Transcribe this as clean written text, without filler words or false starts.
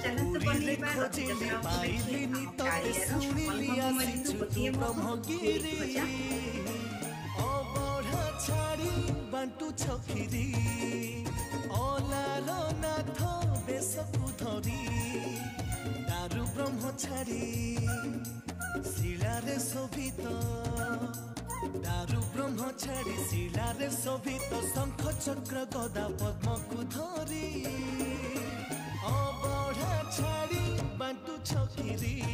ଚାଲନ୍ତୁ ବନେଇବା ରଥଯାତ୍ରା ଉପଲକ୍ଷେ କାଳିଆର ମନୋଭବ ଗୋଟିଏ ବ୍ରହ୍ମଗିରି ଅବଢା ଛାଡ଼ି ବାଣ୍ଟୁ ଛକିରି ଅଲାର ନାଥ ବେଶକୁ ଧରି ଦାରୁ ବ୍ରହ୍ମ ଛାଡ଼ି ଶିଳାରେ ଶୋଭିତ दारु ब्रह्म छाड़ी शिलारे शोभित शंख चक्र गदा पद्मकु धरी अबढ़ा छाड़ी बांटू छकिरी